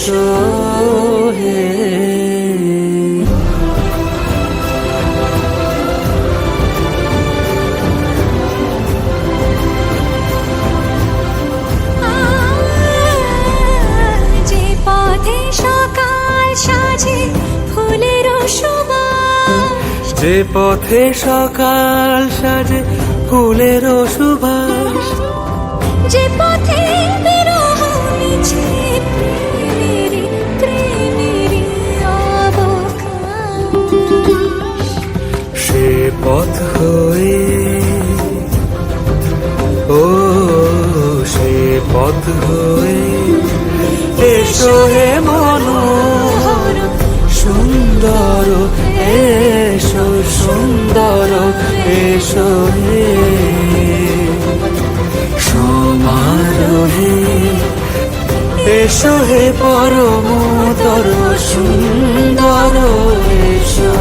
এসো হে। যে পথে সকাল সাজে ফুলের সুবাস, যে পথে সকাল সাজে ফুলের সুবাস, যে পথে বিরহ মিছে প্রেমেরই অবকাশ, সে পথ হয়ে ও সে পথ হয়ে এসো হে মনোহর সুন্দর, এসো সুন্দর, এসো হে সমারোহে, এসো হে পরমতর সুন্দর, এসো।